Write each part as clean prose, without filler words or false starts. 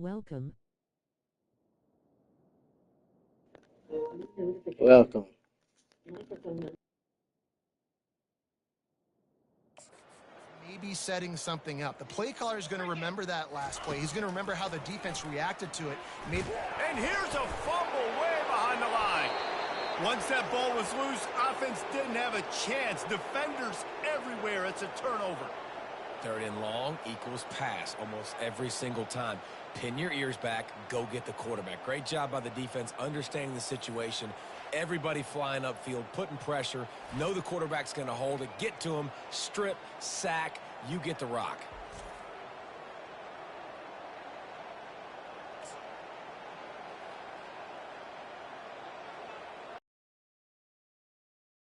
Welcome. Welcome. Maybe setting something up. The play caller is going to remember that last play. He's going to remember how the defense reacted to it. And here's a fumble way behind the line. Once that ball was loose, offense didn't have a chance. Defenders everywhere. It's a turnover. Third and long equals pass almost every single time. Pin your ears back, go get the quarterback. Great job by the defense understanding the situation. Everybody flying upfield, putting pressure. Know the quarterback's going to hold it. Get to him, strip, sack. You get the rock.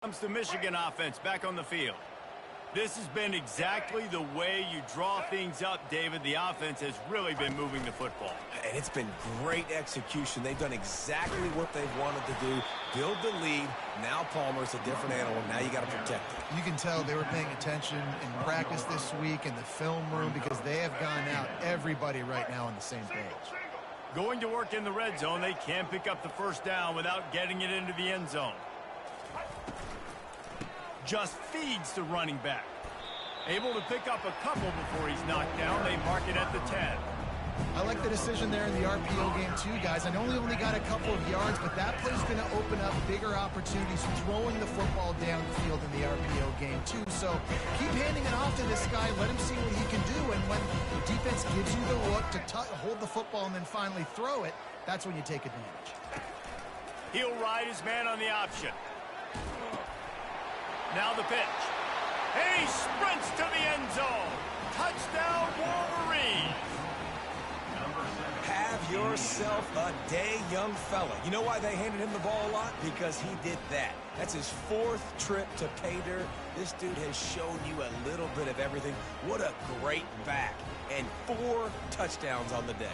Comes the Michigan offense back on the field. This has been exactly the way you draw things up, David. The offense has really been moving the football. And it's been great execution. They've done exactly what they've wanted to do. Build the lead. Now Palmer's a different animal. Now you got to protect it. You can tell they were paying attention in practice this week in the film room because they have gone out everybody right now on the same page. Going to work in the red zone. They can't pick up the first down without getting it into the end zone. Just feeds the running back. Able to pick up a couple before he's knocked down. They mark it at the 10. I like the decision there in the RPO game too, guys. I know he only got a couple of yards, but that play's going to open up bigger opportunities throwing the football downfield in the RPO game too. So keep handing it off to this guy. Let him see what he can do. And when the defense gives you the look to hold the football and then finally throw it, that's when you take advantage. He'll ride his man on the option. Now the pitch. And he sprints to the end zone. Touchdown, Wolverines. Have yourself a day, young fella. You know why they handed him the ball a lot? Because he did that. That's his 4th trip to pay dirt. This dude has shown you a little bit of everything. What a great back. And 4 touchdowns on the day.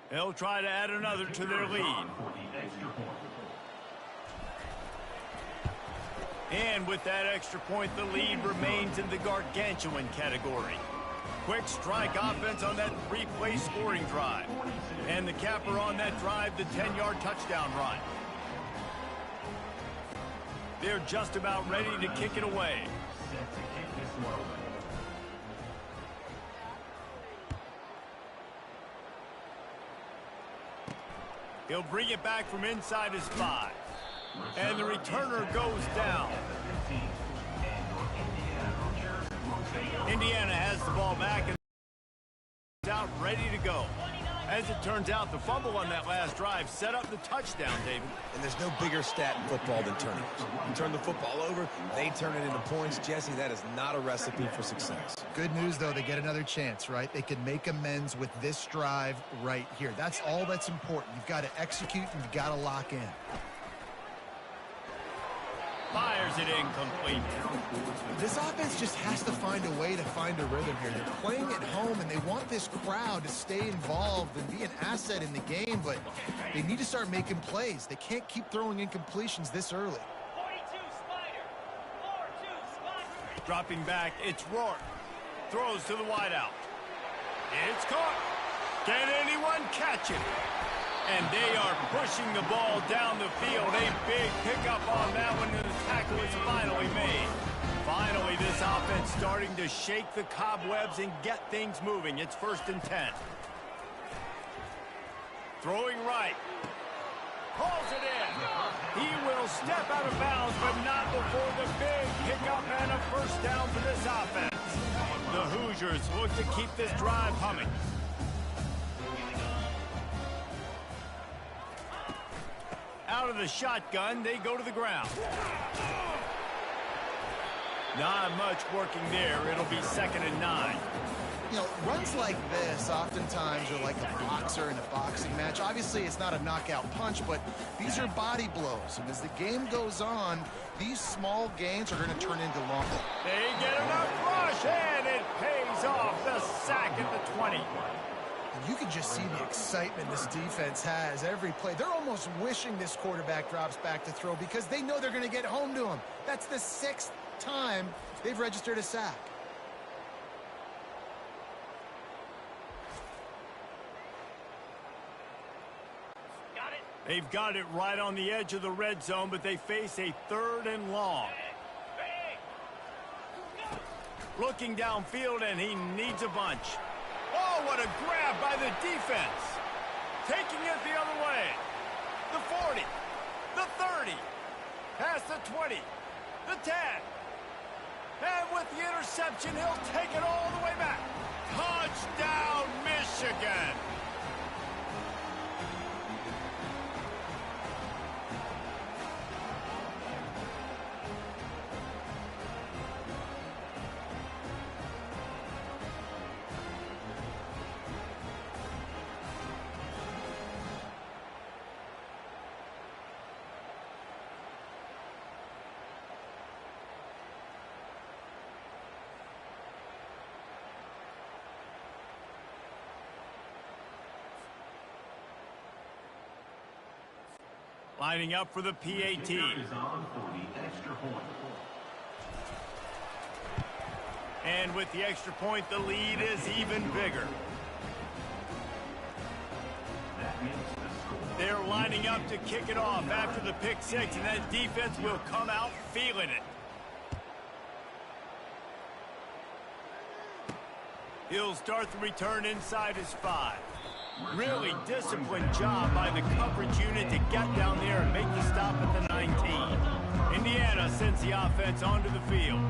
They'll try to add another to their lead. And with that extra point, the lead remains in the gargantuan category. Quick strike offense on that 3-play scoring drive. And the capper on that drive, the 10-yard touchdown run. They're just about ready to kick it away. He'll bring it back from inside his 5. And the returner goes down. Indiana has the ball back and out ready to go. As it turns out, the fumble on that last drive set up the touchdown, David. And there's no bigger stat in football than turnovers. You turn the football over, they turn it into points. Jesse, that is not a recipe for success. Good news, though, they get another chance, right? They can make amends with this drive right here. That's all that's important. You've got to execute and you've got to lock in. Fires it incomplete. This offense just has to find a way to find a rhythm here. They're playing at home, and they want this crowd to stay involved and be an asset in the game, but they need to start making plays. They can't keep throwing incompletions this early. 42 Spider. 4-2 Spider. Dropping back, it's Rourke. Throws to the wideout. It's caught. Can anyone catch it? And they are pushing the ball down the field. A big pickup on that one, and the tackle is finally made. Finally, this offense starting to shake the cobwebs and get things moving. It's 1st and 10. Throwing right. Pulls it in. He will step out of bounds, but not before the big pickup and a first down for this offense. The Hoosiers look to keep this drive humming. Out of the shotgun, they go to the ground. Not much working there. It'll be 2nd and 9. You know, runs like this oftentimes are like a boxer in a boxing match. Obviously, it's not a knockout punch, but these are body blows. And as the game goes on, these small gains are going to turn into long. They get enough rush, and it pays off. The sack at the 20. And you can just see the excitement this defense has every play. They're almost wishing this quarterback drops back to throw because they know they're going to get home to him. That's the 6th time they've registered a sack. They've got it right on the edge of the red zone, but they face a 3rd and long. Looking downfield, and he needs a bunch. Oh, what a grab by the defense. Taking it the other way. The 40, the 30, past the 20, the 10. And with the interception, he'll take it all the way back. Touchdown, Michigan. Lining up for the PAT. And with the extra point, the lead is even bigger. They're lining up to kick it off after the pick 6, and that defense will come out feeling it. He'll start the return inside his 5. Really disciplined job by the coverage unit to get down there and make the stop at the 19. Indiana sends the offense onto the field.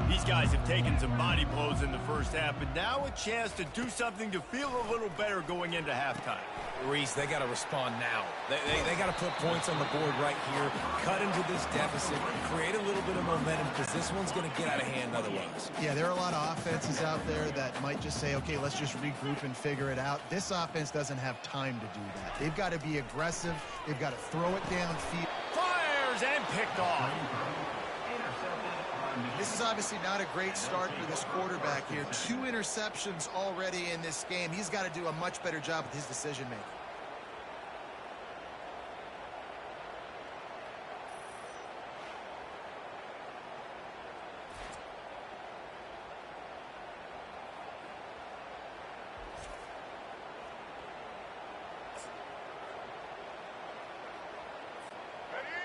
These guys have taken some body blows in the first half, but now a chance to do something to feel a little better going into halftime. Reese, they got to respond now. They got to put points on the board right here, cut into this deficit, create a little bit of momentum because this one's going to get out of hand otherwise. Yeah, there are a lot of offenses out there that might just say, okay, let's just regroup and figure it out. This offense doesn't have time to do that. They've got to be aggressive. They've got to throw it downfield. Fires and picked off. This is obviously not a great start for this quarterback here. 2 interceptions already in this game. He's got to do a much better job with his decision-making.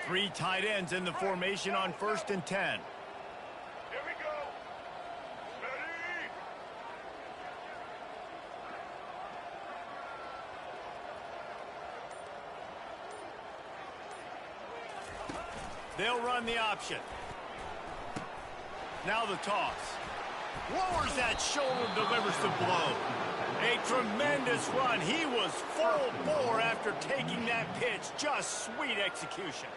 Three tight ends in the formation on 1st and 10. They'll run the option. Now the toss. Lowers that shoulder, delivers the blow. A tremendous run. He was full bore after taking that pitch. Just sweet execution.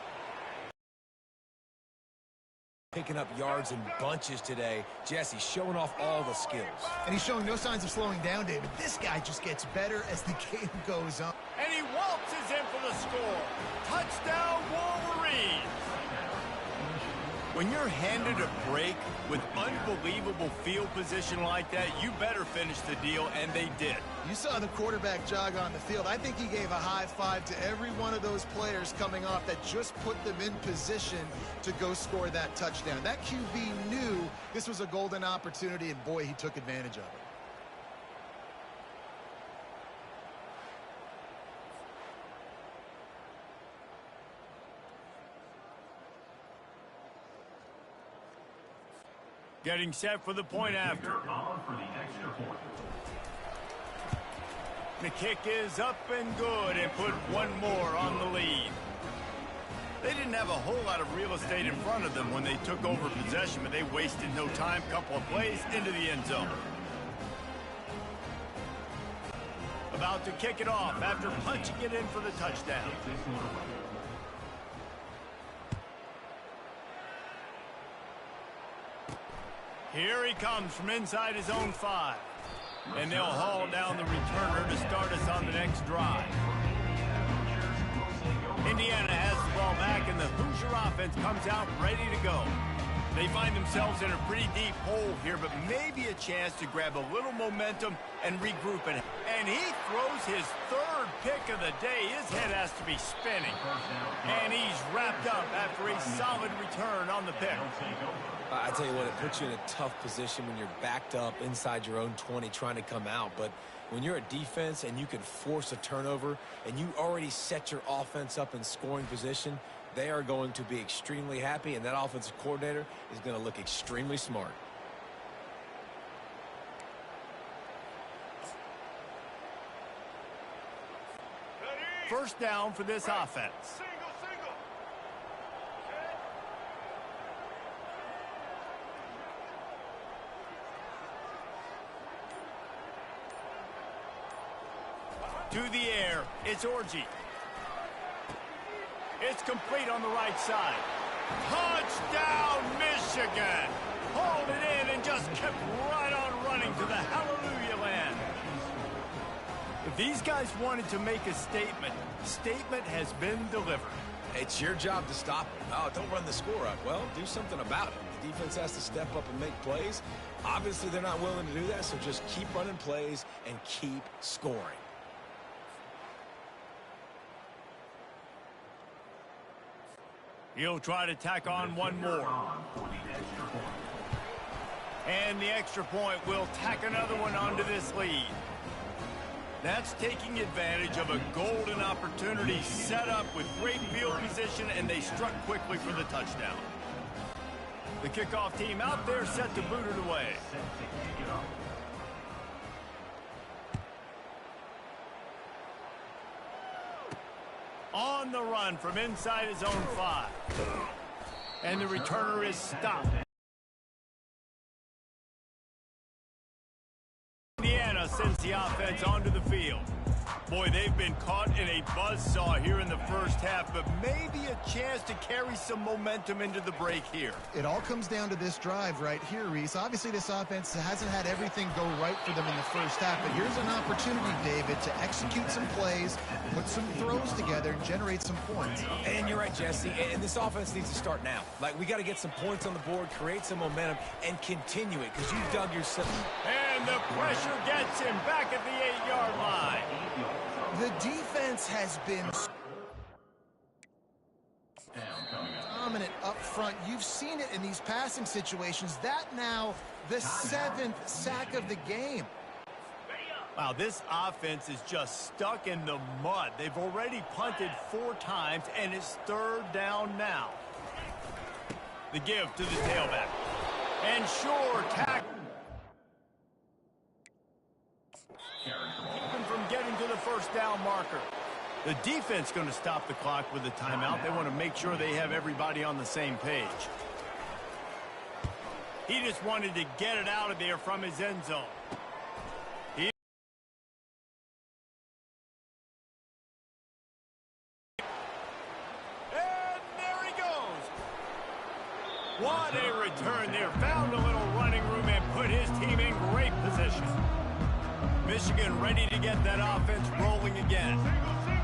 Picking up yards in bunches today. Jesse showing off all the skills. And he's showing no signs of slowing down, David. This guy just gets better as the game goes on. And he waltzes in for the score. Touchdown, Wolverines. When you're handed a break with unbelievable field position like that, you better finish the deal, and they did. You saw the quarterback jog on the field. I think he gave a high five to every one of those players coming off that just put them in position to go score that touchdown. That QB knew this was a golden opportunity, and boy, he took advantage of it. Getting set for the point after. The kick is up and good and put one more on the lead. They didn't have a whole lot of real estate in front of them when they took over possession, but they wasted no time. Couple of plays into the end zone. About to kick it off after punching it in for the touchdown. Here he comes from inside his own 5. And they'll haul down the returner to start us on the next drive. Indiana has the ball back, and the Hoosier offense comes out ready to go. They find themselves in a pretty deep hole here, but maybe a chance to grab a little momentum and regroup it. And he throws his third pick of the day. His head has to be spinning. And he's wrapped up after a solid return on the pick. I tell you what, it puts you in a tough position when you're backed up inside your own 20 trying to come out. But when you're a defense and you can force a turnover and you already set your offense up in scoring position, they are going to be extremely happy, and that offensive coordinator is going to look extremely smart. First down for this offense. To the air, it's Orji. It's complete on the right side. Touchdown, Michigan! Hauled it in and just kept right on running to the hallelujah land. If these guys wanted to make a statement, statement has been delivered. It's your job to stop it. Oh, don't run the score up. Well, do something about it. The defense has to step up and make plays. Obviously, they're not willing to do that, so just keep running plays and keep scoring. He'll try to tack on one more. And the extra point will tack another one onto this lead. That's taking advantage of a golden opportunity set up with great field position, and they struck quickly for the touchdown. The kickoff team out there set to boot it away. On the run from inside his own 5. And the returner is stopped. Indiana sends the offense onto the field. Boy, they've been caught in a buzzsaw here in the first half, but maybe a chance to carry some momentum into the break here. It all comes down to this drive right here, Reese. Obviously, this offense hasn't had everything go right for them in the first half, but here's an opportunity, David, to execute some plays, put some throws together, and generate some points. And you're right, Jesse, and this offense needs to start now. Like, we got to get some points on the board, create some momentum, and continue it, because you've dug yourself. And the pressure gets him back at the 8-yard line. The defense has been dominant up front. You've seen it in these passing situations. That now the 7th sack of the game. Wow, this offense is just stuck in the mud. They've already punted 4 times, and it's 3rd down now. The give to the tailback. And sure, tackle. From getting to the first down marker. The defense going to stop the clock with a timeout. They want to make sure they have everybody on the same page. He just wanted to get it out of there from his end zone. And there he goes. What a return there. Found a little running room and put his team in great position. Michigan ready to get that offense rolling again.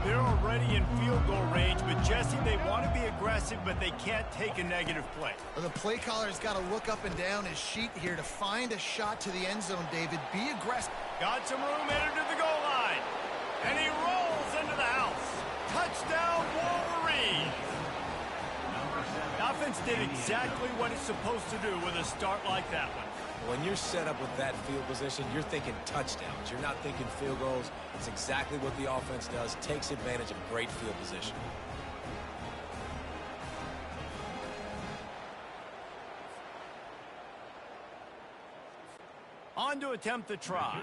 They're already in field goal range, but Jesse, they want to be aggressive, but they can't take a negative play. Well, the play caller's got to look up and down his sheet here to find a shot to the end zone, David. Be aggressive. Got some room headed to the goal line. And he rolls into the house. Touchdown, Wolverine. The offense did exactly what it's supposed to do with a start like that one. When you're set up with that field position, you're thinking touchdowns. You're not thinking field goals. It's exactly what the offense does. Takes advantage of great field position. On to attempt the try.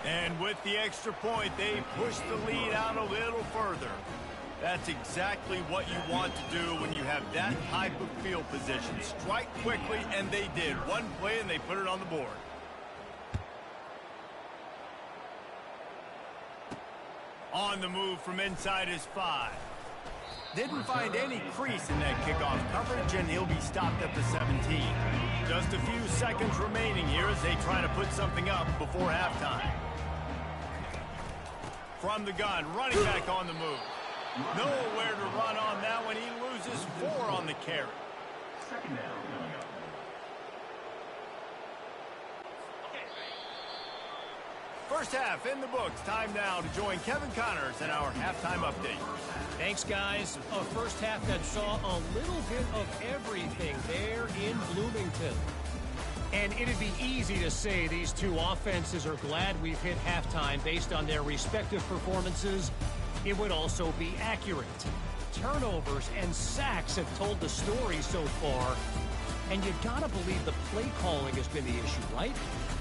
And with the extra point, they push the lead out a little further. That's exactly what you want to do when you have that type of field position. Strike quickly, and they did. One play, and they put it on the board. On the move from inside his 5. Didn't find any crease in that kickoff coverage, and he'll be stopped at the 17. Just a few seconds remaining here as they try to put something up before halftime. From the gun, running back on the move. Nowhere to run on that one. He loses 4 on the carry. Second down coming up. First half in the books. Time now to join Kevin Connors in our halftime update. Thanks, guys. A first half that saw a little bit of everything there in Bloomington. And it'd be easy to say these two offenses are glad we've hit halftime based on their respective performances. It would also be accurate. Turnovers and sacks have told the story so far. And you gotta believe the play calling has been the issue, right?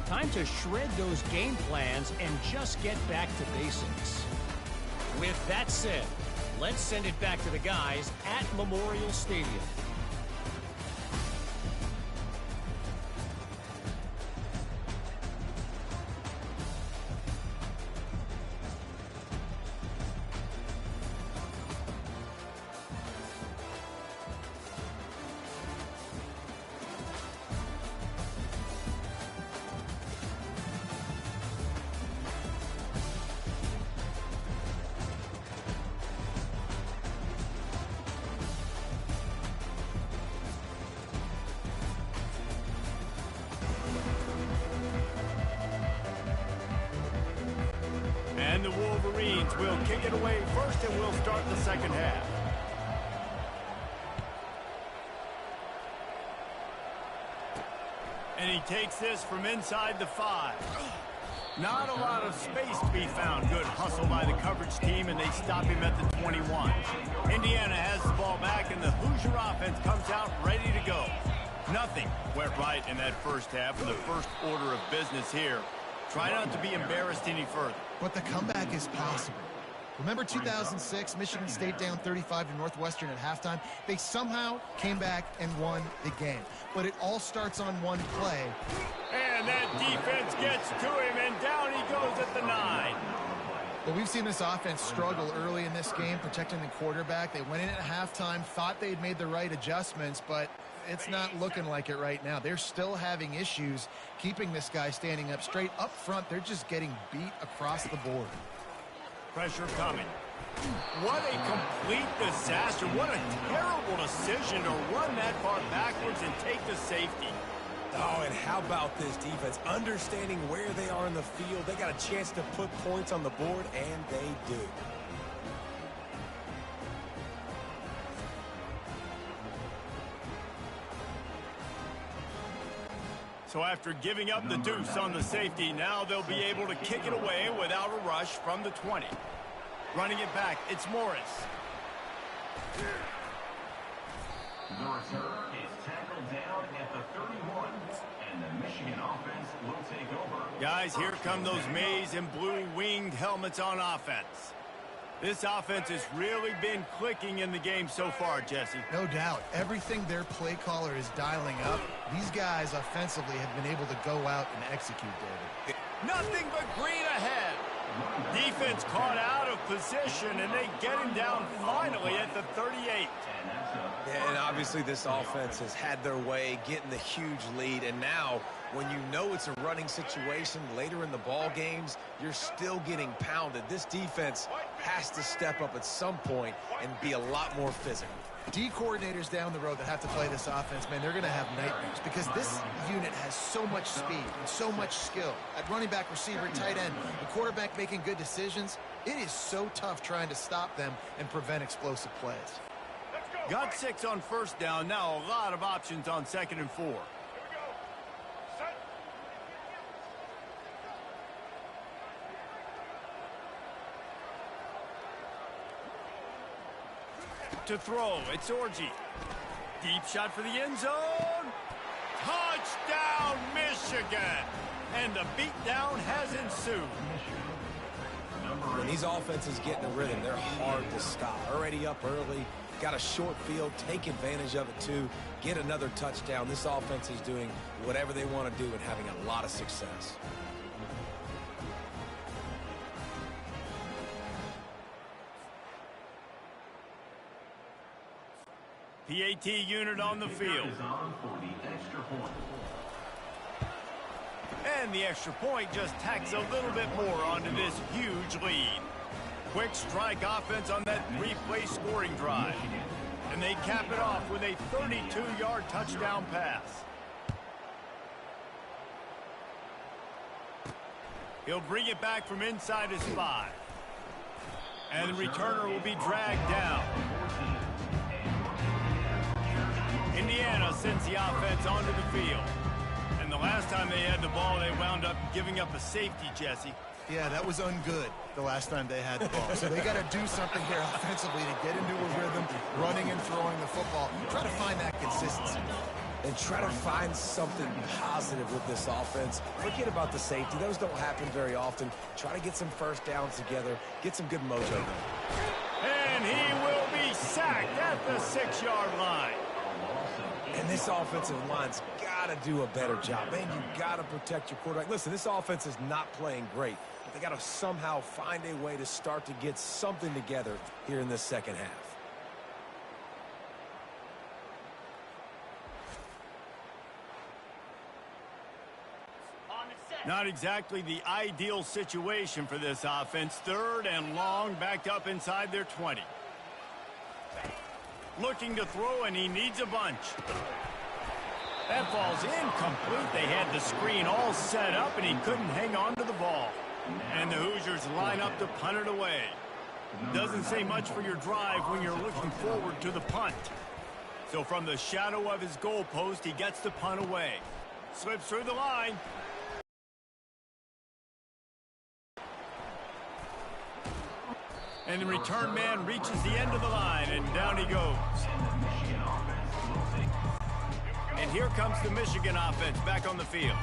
Time to shred those game plans and just get back to basics. With that said, let's send it back to the guys at Memorial Stadium. And the Wolverines will kick it away first, and we'll start the second half. And he takes this from inside the 5. Not a lot of space to be found. Good hustle by the coverage team, and they stop him at the 21. Indiana has the ball back, and the Hoosier offense comes out ready to go. Nothing went right in that first half, and the first order of business here. Try not to be embarrassed any further. But the comeback is possible. Remember 2006, Michigan State down 35 to Northwestern at halftime? They somehow came back and won the game. But it all starts on one play. And that defense gets to him, and down he goes at the 9. But we've seen this offense struggle early in this game, protecting the quarterback. They went in at halftime, thought they'd made the right adjustments, but it's not looking like it right now. They're still having issues keeping this guy standing up straight. Up front, they're just getting beat across the board. Pressure coming. What a complete disaster. What a terrible decision to run that far backwards and take the safety. Oh, and how about this defense? Understanding where they are in the field. They got a chance to put points on the board, and they do. So after giving up the deuce on the safety, now they'll be able to kick it away without a rush from the 20. Running it back, it's Morris. The return is tackled down at the 31, and the Michigan offense will take over. Guys, here come those maize and blue winged helmets on offense. This offense has really been clicking in the game so far, Jesse. No doubt. Everything their play caller is dialing up, these guys offensively have been able to go out and execute, David. Nothing but green ahead. Defense caught out of position, and they get him down finally at the 38. Yeah, and obviously this offense has had their way, getting the huge lead, and now when you know it's a running situation later in the ball games, you're still getting pounded. This defense has to step up at some point and be a lot more physical. D coordinators down the road that have to play this offense, man, they're going to have nightmares because this unit has so much speed and so much skill. At running back, receiver, tight end, the quarterback making good decisions, it is so tough trying to stop them and prevent explosive plays. Got 6 on first down. Now a lot of options on 2nd and 4. To throw, it's Orji. Deep shot for the end zone. Touchdown, Michigan! And the beatdown has ensued. When these offenses get in a rhythm, they're hard to stop. Already up early, got a short field, take advantage of it too, get another touchdown. This offense is doing whatever they want to do and having a lot of success. PAT unit on the field. And the extra point just tacks a little bit more onto this huge lead. quick strike offense on that replay scoring drive. And they cap it off with a 32-yard touchdown pass. He'll bring it back from inside his 5. And the returner will be dragged down. Indiana sends the offense onto the field. And the last time they had the ball, they wound up giving up a safety, Jesse. Yeah, that was ungood the last time they had the ball. So they got to do something here offensively to get into a rhythm, running and throwing the football. Try to find that consistency. And try to find something positive with this offense. Forget about the safety. Those don't happen very often. Try to get some first downs together. Get some good mojo going. And he will be sacked at the 6-yard line. And this offensive line's got to do a better job. Man, you got to protect your quarterback. Listen, this offense is not playing great. But they got to somehow find a way to start to get something together here in this second half. Not exactly the ideal situation for this offense. 3rd and long, backed up inside their 20. Looking to throw, and he needs a bunch. That falls incomplete. They had the screen all set up, and he couldn't hang on to the ball. And the Hoosiers line up to punt it away. Doesn't say much for your drive when you're looking forward to the punt. So from the shadow of his goalpost, he gets the punt away. Slips through the line. And the return man reaches the end of the line, and down he goes. And here comes the Michigan offense back on the field.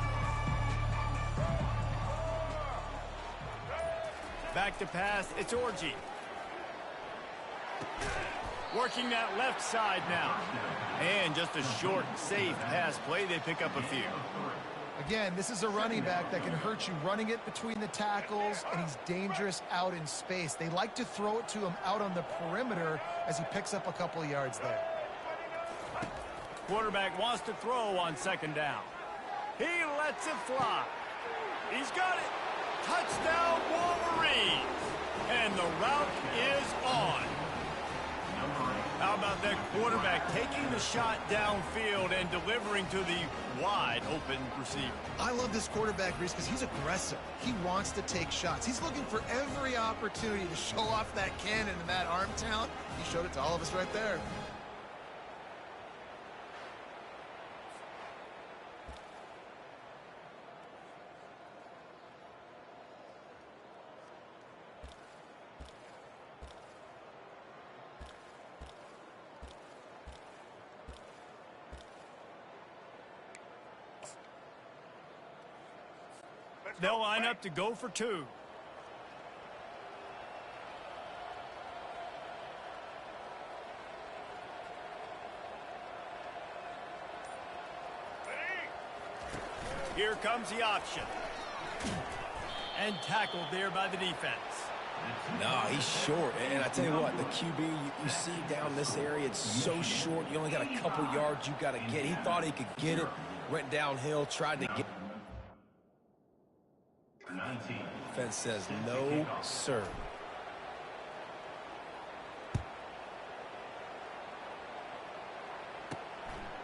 Back to pass, it's Orji. Working that left side now. And just a short, safe pass play, they pick up a few. Again, this is a running back that can hurt you running it between the tackles, and he's dangerous out in space. They like to throw it to him out on the perimeter as he picks up a couple of yards there. Quarterback wants to throw on 2nd down. He lets it fly. He's got it. Touchdown, Wolverines. And the route is on. How about that quarterback taking the shot downfield and delivering to the wide open receiver? I love this quarterback, Reese, because he's aggressive. He wants to take shots. He's looking for every opportunity to show off that cannon and that arm talent. He showed it to all of us right there. They'll line up to go for 2. Here comes the option. And tackled there by the defense. No, he's short. And I tell you what, the QB, you see down this area, it's so short. You only got a couple yards you got to get. He thought he could get it, went downhill, tried to get. Defense says no, sir.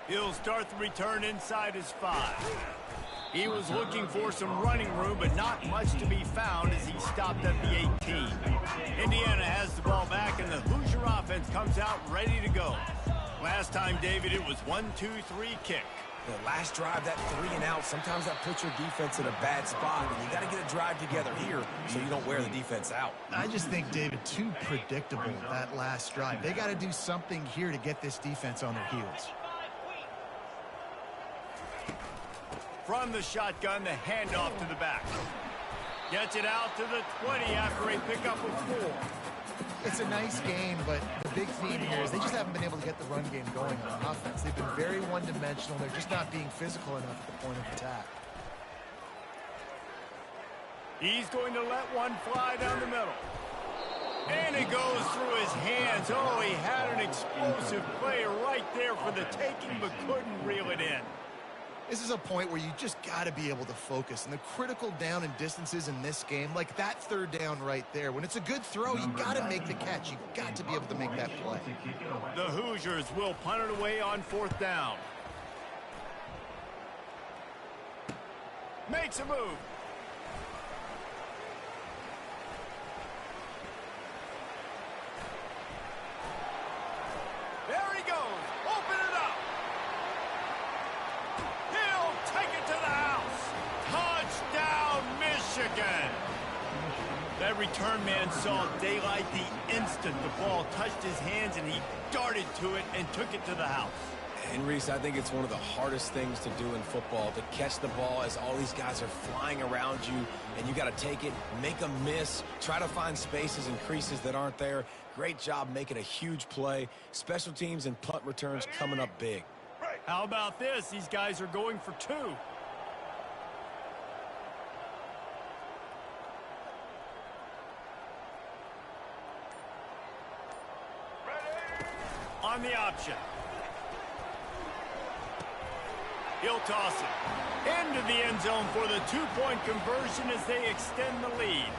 He'll start the return inside his 5. He was looking for some running room, but not much to be found as he stopped at the 18. Indiana has the ball back, and the Hoosier offense comes out ready to go. Last time, David, it was 1-2-3 kick. The last drive, that 3 and out, sometimes that puts your defense in a bad spot, and you got to get a drive together here so you don't wear the defense out. I just think, David, too predictable, that last drive. They got to do something here to get this defense on their heels. From the shotgun, the handoff to the back. Gets it out to the 20 after a pickup of 4. It's a nice game, but the big theme here is they just haven't been able to get the run game going on offense. They've been very one-dimensional. They're just not being physical enough at the point of attack. He's going to let one fly down the middle. And it goes through his hands. Oh, he had an explosive play right there for the taking, but couldn't reel it in. This is a point where you just got to be able to focus. And the critical down and distances in this game, like that third down right there, when it's a good throw, you got to make the catch. You got to be able to make that play. The Hoosiers will punt it away on 4th down. Makes a move. There he goes. Open it up. He'll take it to the house. Touchdown, Michigan. That return man saw daylight the instant the ball touched his hands, and he darted to it and took it to the house. And Reese, I think it's one of the hardest things to do in football, to catch the ball as all these guys are flying around you, and you got to take it, make a miss, try to find spaces and creases that aren't there. Great job making a huge play. Special teams and punt returns coming up big. How about this? These guys are going for 2. On the option. He'll toss it into the end zone for the 2-point conversion as they extend the lead.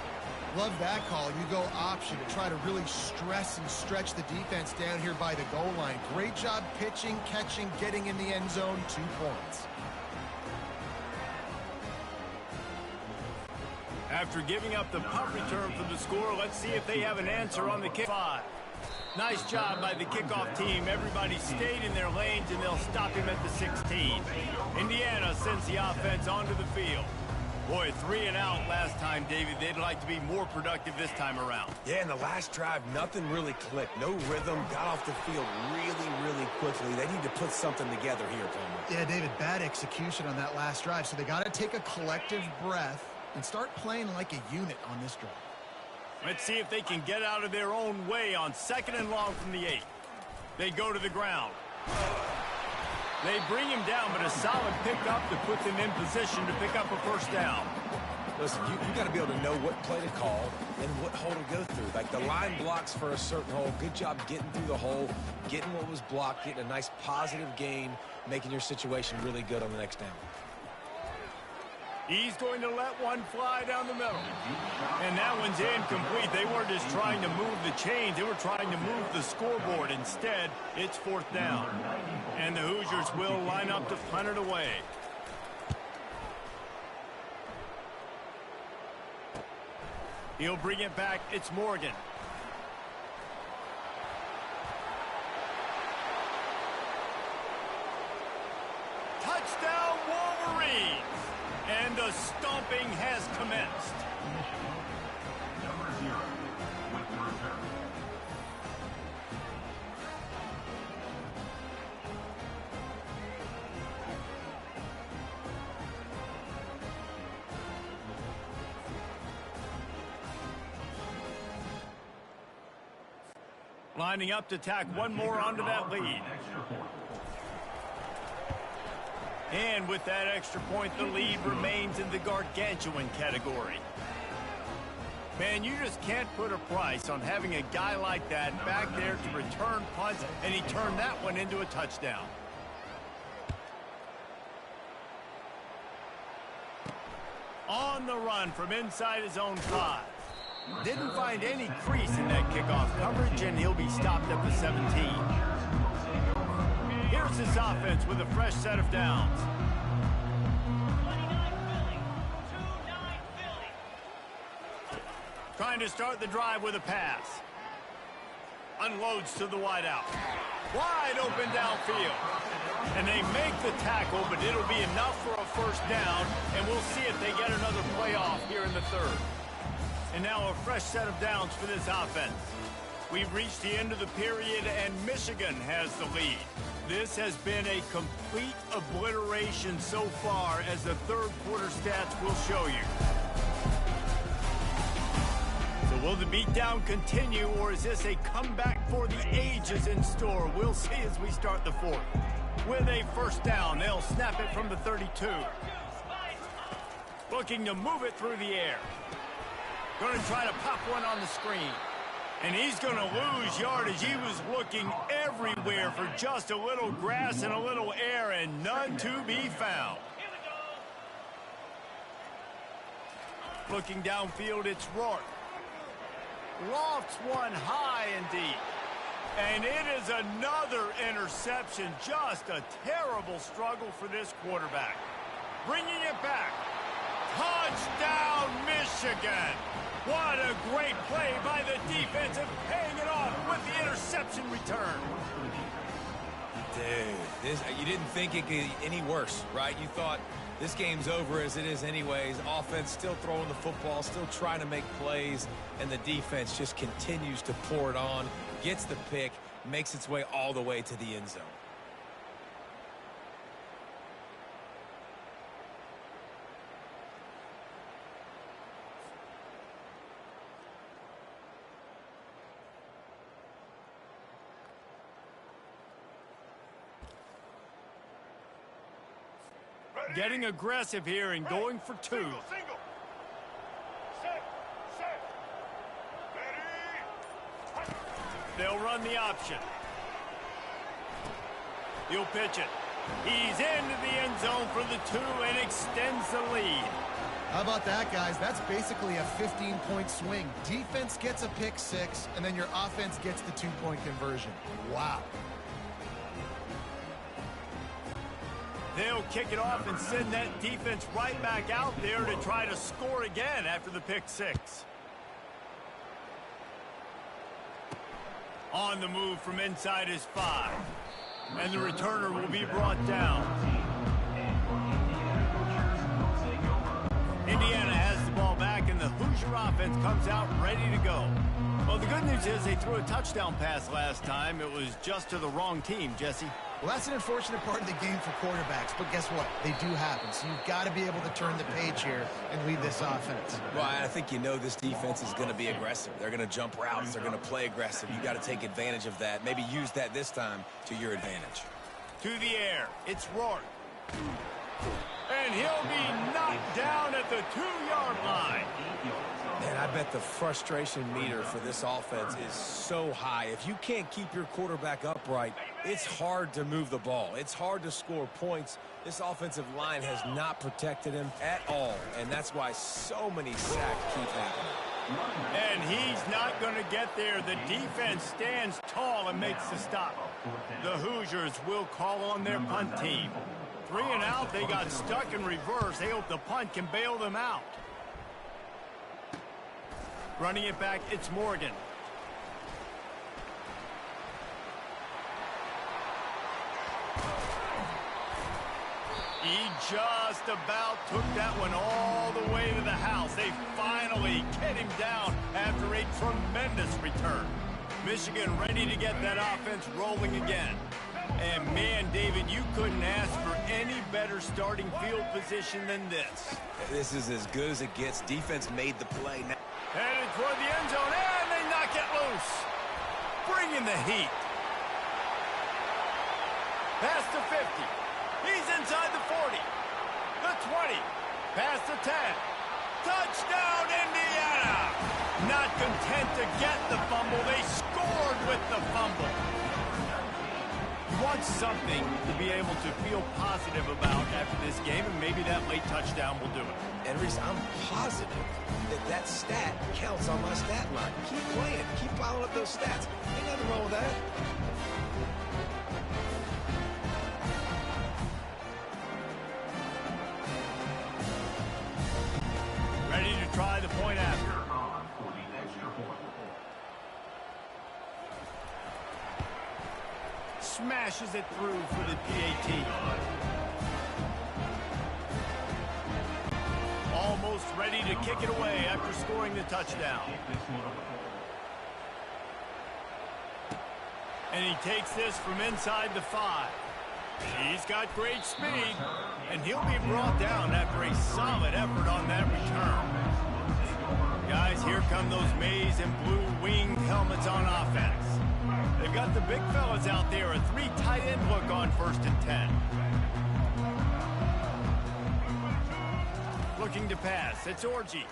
Love that call. You go option to try to really stress and stretch the defense down here by the goal line. Great job pitching, catching, getting in the end zone. 2 points. After giving up the punt return for the score, let's see if they have an answer on the kick. 5. Nice job by the kickoff team. Everybody stayed in their lanes, and they'll stop him at the 16. Indiana sends the offense onto the field. Boy, 3 and out last time, David. They'd like to be more productive this time around. Yeah, in the last drive, nothing really clicked. No rhythm, got off the field really quickly. They need to put something together here, Palmer. Yeah, David, bad execution on that last drive, so they got to take a collective breath and start playing like a unit on this drive. Let's see if they can get out of their own way on 2nd and long from the 8. They go to the ground. They bring him down, but a solid pickup to put them in position to pick up a 1st down. Listen, you got to be able to know what play to call and what hole to go through. Like the line blocks for a certain hole. Good job getting through the hole, getting what was blocked, getting a nice positive gain, making your situation really good on the next down. He's going to let one fly down the middle. And that one's incomplete. They weren't just trying to move the chains. They were trying to move the scoreboard. Instead, it's 4th down. And the Hoosiers will line up to punt it away. He'll bring it back. It's Morgan. Touchdown, Wolverines! And the stomping has commenced. Number 0 with the return. Lining up to tack one more onto that lead. And with that extra point, the lead remains in the gargantuan category. Man, you just can't put a price on having a guy like that back there to return punts, and he turned that one into a touchdown. On the run from inside his own 5. Didn't find any crease in that kickoff coverage, and he'll be stopped at the 17. Here's his offense with a fresh set of downs. Trying to start the drive with a pass. Unloads to the wideout. Wide open downfield. And they make the tackle, but it'll be enough for a 1st down, and we'll see if they get another play off here in the 3rd. And now a fresh set of downs for this offense. We've reached the end of the period, and Michigan has the lead. This has been a complete obliteration so far, as the 3rd quarter stats will show you. So will the beatdown continue, or is this a comeback for the ages in store? We'll see as we start the 4th. With a 1st down, they'll snap it from the 32. Looking to move it through the air. Going to try to pop one on the screen. And he's going to lose yardage. He was looking everywhere for just a little grass and a little air, and none to be found. Looking downfield, it's Rourke. Lofts one high and deep. And it is another interception. Just a terrible struggle for this quarterback. Bringing it back. Touchdown, Michigan. What a great play by the defense of paying it off with the interception return. Dude, you didn't think it could get any worse, right? You thought this game's over as it is anyways. Offense still throwing the football, still trying to make plays, and the defense just continues to pour it on, gets the pick, makes its way all the way to the end zone. Getting aggressive here and going for two. Single. Set. Ready. They'll run the option. He'll pitch it. He's into the end zone for the two and extends the lead. How about that, guys? That's basically a 15-point swing. Defense gets a pick six, and then your offense gets the two-point conversion. Wow. They'll kick it off and send that defense right back out there to try to score again after the pick six. On the move from inside his 5. And the returner will be brought down. Indiana has the ball back, and the Hoosier offense comes out ready to go. Well, the good news is they threw a touchdown pass last time. It was just to the wrong team, Jesse. Well, that's an unfortunate part of the game for quarterbacks, but guess what? They do happen, so you've got to be able to turn the page here and lead this offense. Well, I think you know this defense is going to be aggressive. They're going to jump routes. They're going to play aggressive. You got to take advantage of that. Maybe use that this time to your advantage. To the air, it's Rourke. And he'll be knocked down at the 2-yard line. Man, I bet the frustration meter for this offense is so high. If you can't keep your quarterback upright, it's hard to move the ball. It's hard to score points. This offensive line has not protected him at all, and that's why so many sacks keep happening. And he's not going to get there. The defense stands tall and makes the stop. The Hoosiers will call on their punt team. 3 and out, they got stuck in reverse. They hope the punt can bail them out. Running it back, it's Morgan. He just about took that one all the way to the house. They finally get him down after a tremendous return. Michigan ready to get that offense rolling again. And man, David, you couldn't ask for any better starting field position than this. This is as good as it gets. Defense made the play. Now headed toward the end zone, and they knock it loose. Bringing the heat. Past the 50. He's inside the 40. The 20. Past the 10. Touchdown, Indiana! Not content to get the fumble, they scored with the fumble. You want something to be able to feel positive about after this game, and maybe that late touchdown will do it. And Reese, I'm positive that stat counts on my stat line. Keep playing. Keep piling up those stats. Ain't nothing wrong with that. Ready to try the point after. Smashes it through for the PAT. Almost ready to kick it away after scoring the touchdown. And he takes this from inside the 5. He's got great speed, and he'll be brought down after a solid effort on that return. Guys, here come those maize and blue winged helmets on offense. They've got the big fellas out there, a 3 tight end look on 1st and 10. Looking to pass, it's Orji.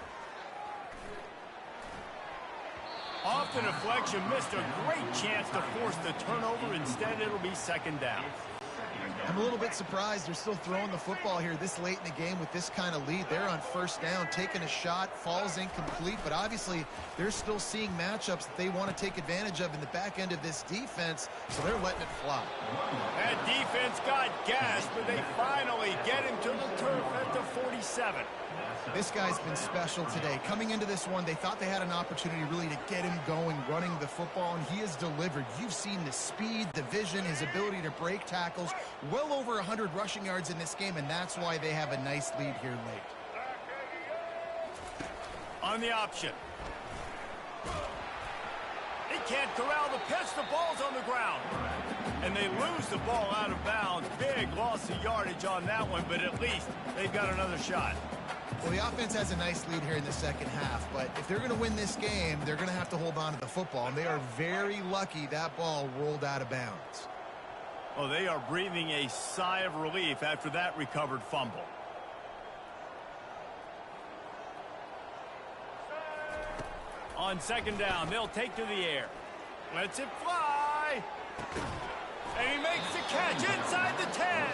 Off the deflection, missed a great chance to force the turnover. Instead, it'll be second down. I'm a little bit surprised they're still throwing the football here this late in the game with this kind of lead. They're on first down, taking a shot, falls incomplete, but obviously they're still seeing matchups that they want to take advantage of in the back end of this defense, so they're letting it fly. That defense got gashed, but they finally get him to the turf at the 47. This guy's been special today. Coming into this one, they thought they had an opportunity really to get him going, running the football, and he has delivered. You've seen the speed, the vision, his ability to break tackles. Well over 100 rushing yards in this game, and that's why they have a nice lead here late. On the option. He can't corral the pitch. The ball's on the ground. And they lose the ball out of bounds. Big loss of yardage on that one, but at least they've got another shot. Well, the offense has a nice lead here in the second half, but if they're going to win this game, they're going to have to hold on to the football, and they are very lucky that ball rolled out of bounds. Oh, they are breathing a sigh of relief after that recovered fumble. On second down, they'll take to the air. Lets it fly. And he makes the catch inside the 10.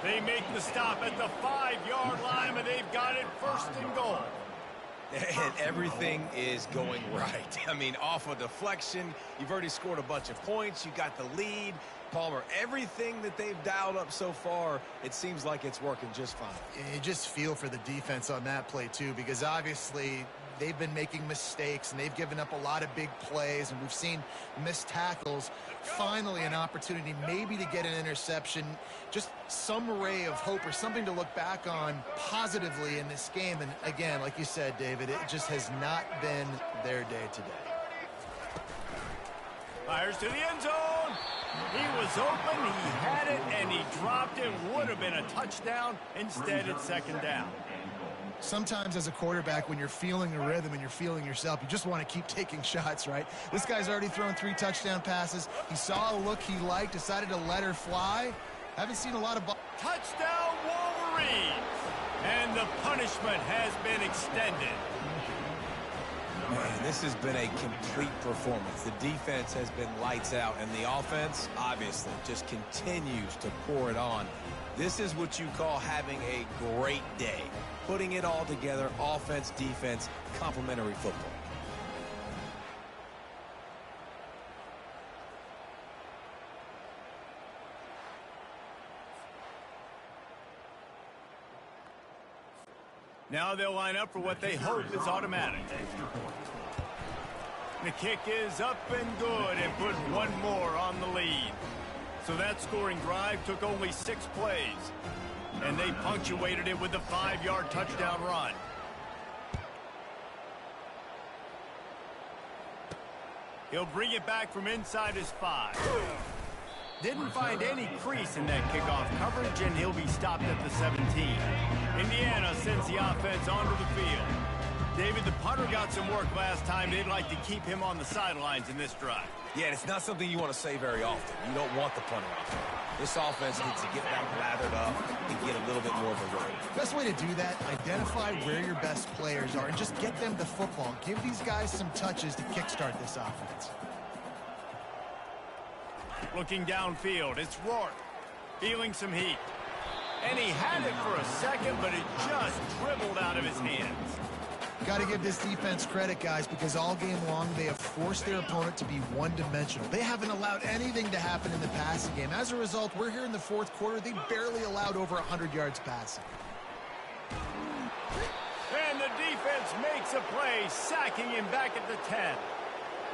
They make the stop at the 5-yard line, but they've got it first and goal. And everything is going right. I mean, off a deflection, you've already scored a bunch of points. You got the lead. Palmer, everything that they've dialed up so far, it seems like it's working just fine. You just feel for the defense on that play, too, because obviously they've been making mistakes, and they've given up a lot of big plays, and we've seen missed tackles. Finally, an opportunity maybe to get an interception, just some ray of hope or something to look back on positively in this game. And again, like you said, David, it just has not been their day today. Fires to the end zone. He was open, he had it, and he dropped it. Would have been a touchdown. Instead, it's second down. Sometimes as a quarterback, when you're feeling a rhythm and you're feeling yourself, you just want to keep taking shots, right? This guy's already thrown 3 touchdown passes. He saw a look he liked, decided to let her fly. Haven't seen a lot of ball. Touchdown, Wolverines! And the punishment has been extended. Man, this has been a complete performance. The defense has been lights out, and the offense, obviously, just continues to pour it on. This is what you call having a great day. Putting it all together, offense, defense, complementary football. Now they'll line up for what they hope is automatic. The kick is up and good, and put one more on the lead. So that scoring drive took only 6 plays, and they punctuated it with a 5-yard touchdown run. He'll bring it back from inside his 5. Didn't find any crease in that kickoff coverage, and he'll be stopped at the 17. Indiana sends the offense onto the field. David, the punter got some work last time. They'd like to keep him on the sidelines in this drive. Yeah, and it's not something you want to say very often. You don't want the punter out there. This offense needs to get back lathered up and get a little bit more of a run. Best way to do that, identify where your best players are and just get them the football. Give these guys some touches to kickstart this offense. Looking downfield, it's Rourke, feeling some heat. And he had it for a second, but it just dribbled out of his hands. Got to give this defense credit, guys, because all game long they have forced their opponent to be one-dimensional. They haven't allowed anything to happen in the passing game. As a result, we're here in the fourth quarter. They barely allowed over 100 yards passing. And the defense makes a play, sacking him back at the 10.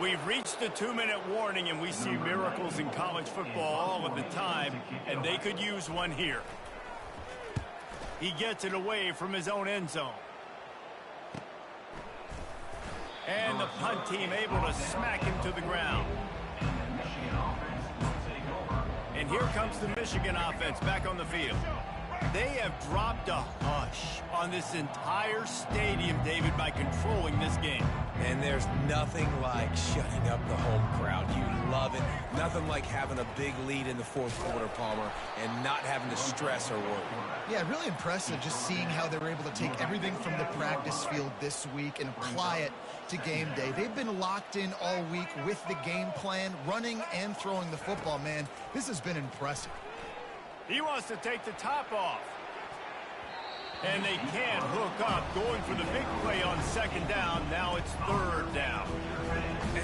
We've reached the 2-minute warning, and we see miracles in college football all of the time, and they could use one here. He gets it away from his own end zone. And the punt team able to smack him to the ground. And here comes the Michigan offense back on the field. They have dropped a hush on this entire stadium, David, by controlling this game. And there's nothing like shutting up the home crowd. You love it. Nothing like having a big lead in the fourth quarter, Palmer, and not having to stress or worry. Yeah, really impressive just seeing how they were able to take everything from the practice field this week and apply it to game day. They've been locked in all week with the game plan, running and throwing the football, man. This has been impressive. He wants to take the top off. And they can't hook up, going for the big play on second down. Now it's third down.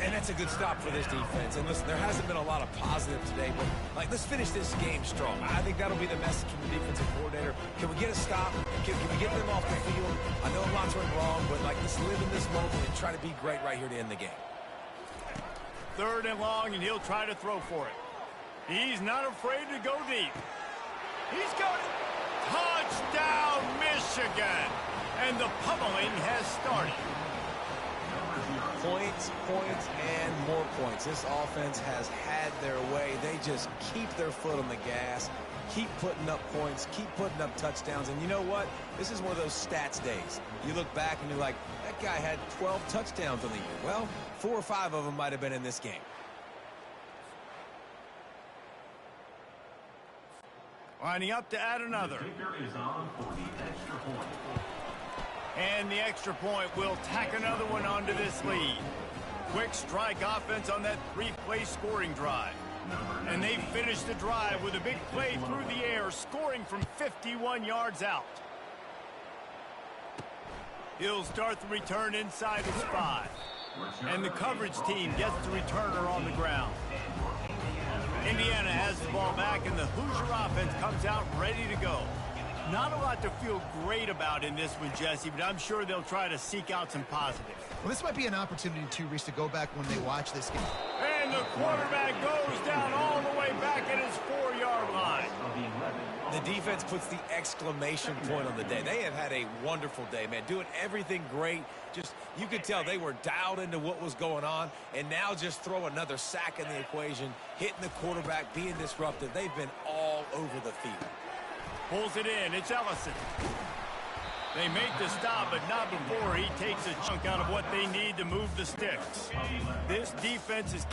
And that's a good stop for this defense. And listen, there hasn't been a lot of positive today, but let's finish this game strong. I think that'll be the message from the defensive coordinator. Can we get a stop? Can we get them off the field? I know lots went wrong, but let's live in this moment and try to be great right here to end the game. Third and long, and he'll try to throw for it. He's not afraid to go deep. He's got it. Touchdown, Michigan! And the pummeling has started. Points, points, and more points. This offense has had their way. They just keep their foot on the gas, keep putting up points, keep putting up touchdowns. And you know what? This is one of those stats days. You look back and you're like, that guy had 12 touchdowns on the year. Well, 4 or 5 of them might have been in this game. Lining up to add another. Kicker is on for the extra point. And the extra point will tack another one onto this lead. Quick strike offense on that 3-play scoring drive. And they finish the drive with a big play through the air, scoring from 51 yards out. He'll start the return inside his 5. And the coverage team gets the returner on the ground. Indiana has the ball back, and the Hoosier offense comes out ready to go. Not a lot to feel great about in this one, Jesse, but I'm sure they'll try to seek out some positives. Well, this might be an opportunity, too, Reese, to go back when they watch this game. And the quarterback goes down all the way back at his 4-yard line. The defense puts the exclamation point on the day. They have had a wonderful day, man, doing everything great. Just, you could tell they were dialed into what was going on, and now just throw another sack in the equation, hitting the quarterback, being disruptive. They've been all over the field. Pulls it in. It's Ellison. They make the stop, but not before he takes a chunk out of what they need to move the sticks. This defense is